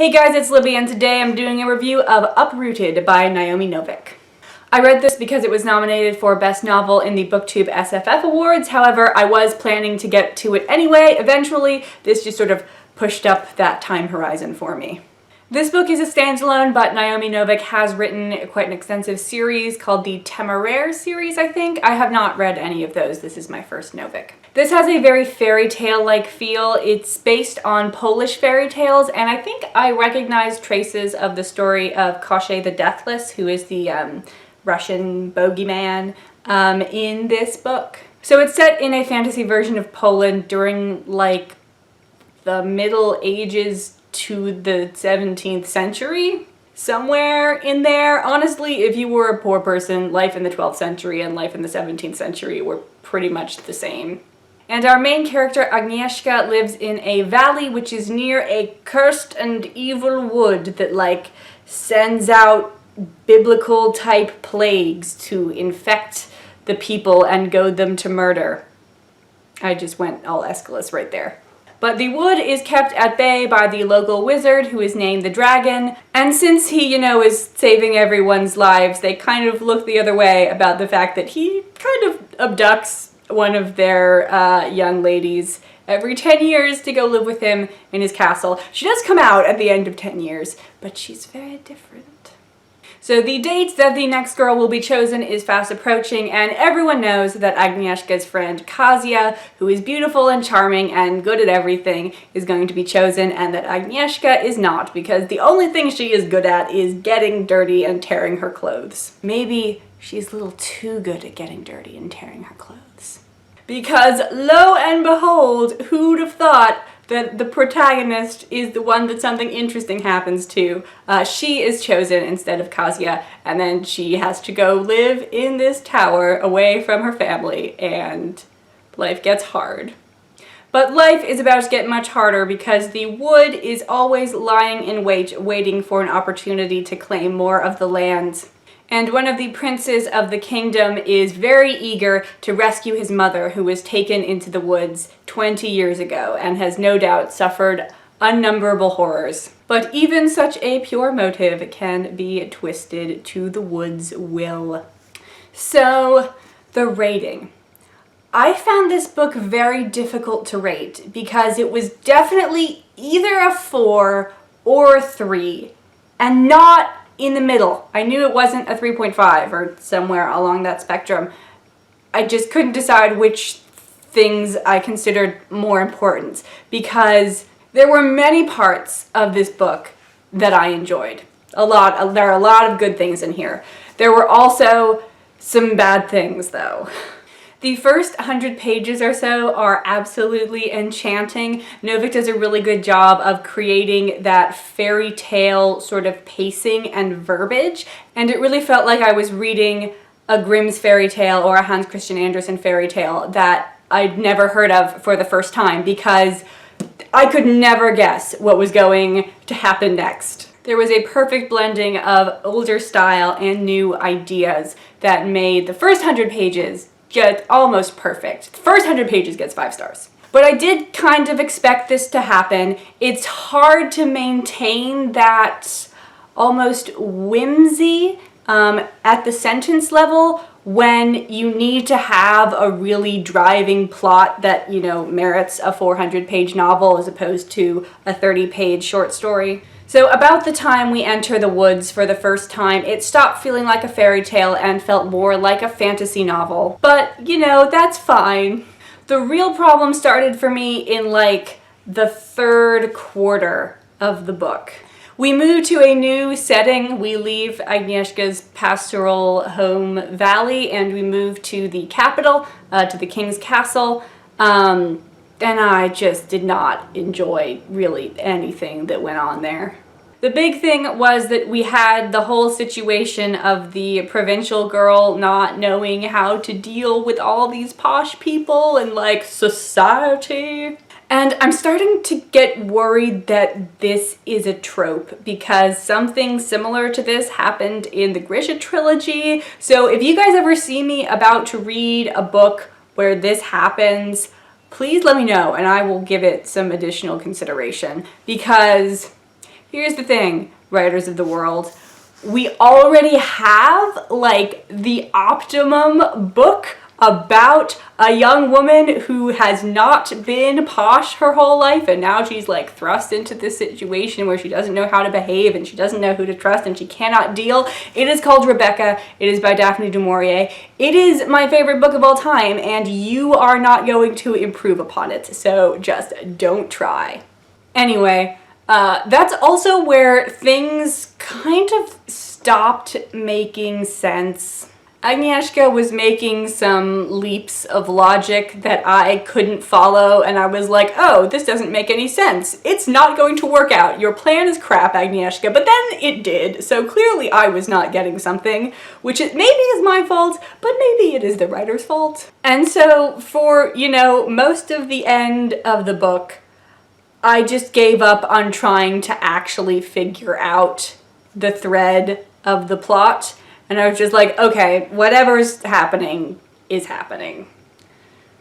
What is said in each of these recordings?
Hey guys, it's Libby and today I'm doing a review of Uprooted by Naomi Novik. I read this because it was nominated for Best Novel in the BookTube SFF Awards. However, I was planning to get to it anyway. Eventually, this just sort of pushed up that time horizon for me. This book is a standalone, but Naomi Novik has written quite an extensive series called the Temeraire series, I think. I have not read any of those. This is my first Novik. This has a very fairy tale-like feel. It's based on Polish fairy tales, and I think I recognize traces of the story of Koszej the Deathless, who is the Russian bogeyman, in this book. So it's set in a fantasy version of Poland during, like, the Middle Ages to the 17th century, somewhere in there. Honestly, if you were a poor person, life in the 12th century and life in the 17th century were pretty much the same. And our main character, Agnieszka, lives in a valley which is near a cursed and evil wood that, like, sends out biblical type plagues to infect the people and goad them to murder. I just went all Aeschylus right there. But the wood is kept at bay by the local wizard, who is named the Dragon, and since he, is saving everyone's lives, they kind of look the other way about the fact that he kind of abducts one of their young ladies every 10 years to go live with him in his castle. She does come out at the end of 10 years, but she's very different. So the date that the next girl will be chosen is fast approaching, and everyone knows that Agnieszka's friend Kasia, who is beautiful and charming and good at everything, is going to be chosen, and that Agnieszka is not, because the only thing she is good at is getting dirty and tearing her clothes. Maybe she's a little too good at getting dirty and tearing her clothes. Because lo and behold, who'd have thought that the protagonist is the one that something interesting happens to. She is chosen instead of Kasia, and then she has to go live in this tower away from her family, and life gets hard. But life is about to get much harder because the wood is always lying in wait, waiting for an opportunity to claim more of the land. And one of the princes of the kingdom is very eager to rescue his mother, who was taken into the woods 20 years ago and has no doubt suffered unnumberable horrors. But even such a pure motive can be twisted to the wood's will. So, the rating. I found this book very difficult to rate because it was definitely either a 4 or a 3, and not in the middle. I knew it wasn't a 3.5 or somewhere along that spectrum. I just couldn't decide which things I considered more important because there were many parts of this book that I enjoyed. There are a lot of good things in here. There were also some bad things though. The first 100 pages or so are absolutely enchanting. Novik does a really good job of creating that fairy tale sort of pacing and verbiage, and it really felt like I was reading a Grimm's fairy tale or a Hans Christian Andersen fairy tale that I'd never heard of for the first time because I could never guess what was going to happen next. There was a perfect blending of older style and new ideas that made the first 100 pages just almost perfect. The first 100 pages gets 5 stars. But I did kind of expect this to happen. It's hard to maintain that almost whimsy at the sentence level when you need to have a really driving plot that, merits a 400-page novel as opposed to a 30-page short story. So about the time we enter the woods for the first time, it stopped feeling like a fairy tale and felt more like a fantasy novel. But, that's fine. The real problem started for me in, the third quarter of the book. We move to a new setting. We leave Agnieszka's pastoral home valley and we move to the capital, to the king's castle. And I just did not enjoy really anything that went on there. The big thing was that we had the whole situation of the provincial girl not knowing how to deal with all these posh people and society. And I'm starting to get worried that this is a trope because something similar to this happened in the Grisha trilogy. So if you guys ever see me about to read a book where this happens, please let me know and I will give it some additional consideration because Here's the thing, writers of the world. We already have, like, the optimum book about a young woman who has not been posh her whole life, and now she's, like, thrust into this situation where she doesn't know how to behave and she doesn't know who to trust and she cannot deal. It is called Rebecca. It is by Daphne du Maurier. It is my favorite book of all time, and you are not going to improve upon it, so just don't try. Anyway, that's also where things kind of stopped making sense. Agnieszka was making some leaps of logic that I couldn't follow, and I was like, oh, this doesn't make any sense. It's not going to work out. Your plan is crap, Agnieszka. But then it did, so clearly I was not getting something, which maybe is my fault, but maybe it is the writer's fault. And so for, you know, most of the end of the book, I just gave up on trying to actually figure out the thread of the plot. And I was just like, okay, whatever's happening is happening.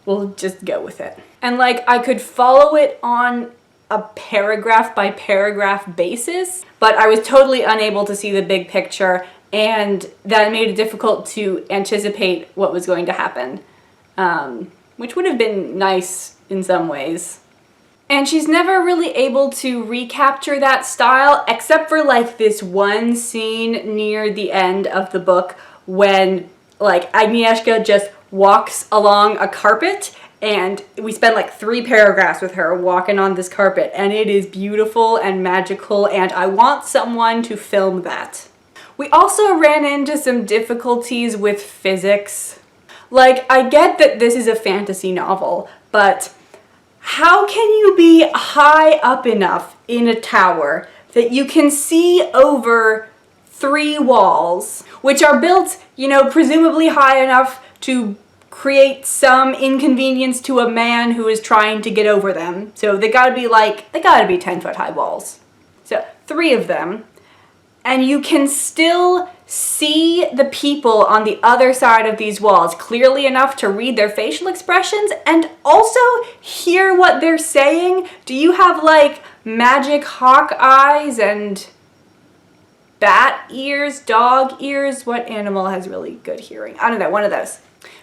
We'll just go with it. And like, I could follow it on a paragraph by paragraph basis, but I was totally unable to see the big picture, and that made it difficult to anticipate what was going to happen, which would have been nice in some ways. And she's never really able to recapture that style, except for like this one scene near the end of the book when like Agnieszka just walks along a carpet, and we spend like 3 paragraphs with her walking on this carpet, and it is beautiful and magical, and I want someone to film that. We also ran into some difficulties with physics. Like, I get that this is a fantasy novel, but how can you be high up enough in a tower that you can see over 3 walls, which are built, you know, presumably high enough to create some inconvenience to a man who is trying to get over them? So they gotta be 10-foot high walls. So 3 of them. And you can still see the people on the other side of these walls clearly enough to read their facial expressions and also hear what they're saying. Do you have like magic hawk eyes and bat ears, dog ears? What animal has really good hearing? I don't know, one of those.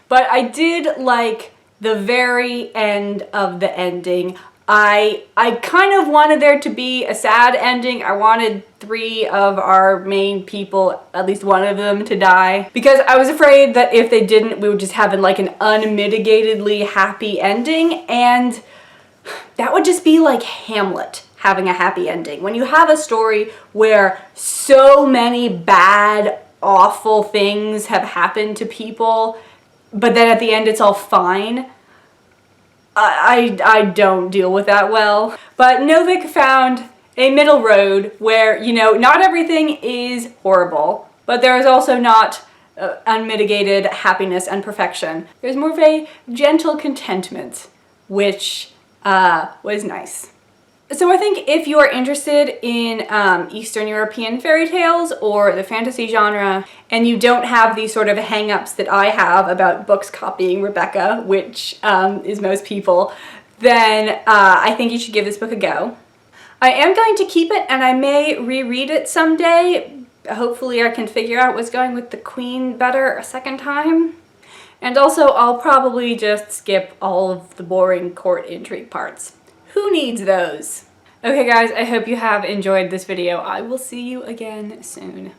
But I did like the very end of the ending. I kind of wanted there to be a sad ending. I wanted 3 of our main people, at least one of them, to die, because I was afraid that if they didn't, we would just have like an unmitigatedly happy ending, and that would just be like Hamlet having a happy ending. When you have a story where so many bad, awful things have happened to people, but then at the end it's all fine, I don't deal with that well. But Novik found a middle road where, you know, not everything is horrible, but there is also not unmitigated happiness and perfection. There's more of a gentle contentment, which was nice. So I think if you are interested in Eastern European fairy tales or the fantasy genre, and you don't have these sort of hang-ups that I have about books copying Rebecca, which is most people, then I think you should give this book a go. I am going to keep it, and I may reread it someday. Hopefully I can figure out what's going with the queen better a second time. And also, I'll probably just skip all of the boring court intrigue parts. Who needs those? Okay guys, I hope you have enjoyed this video. I will see you again soon.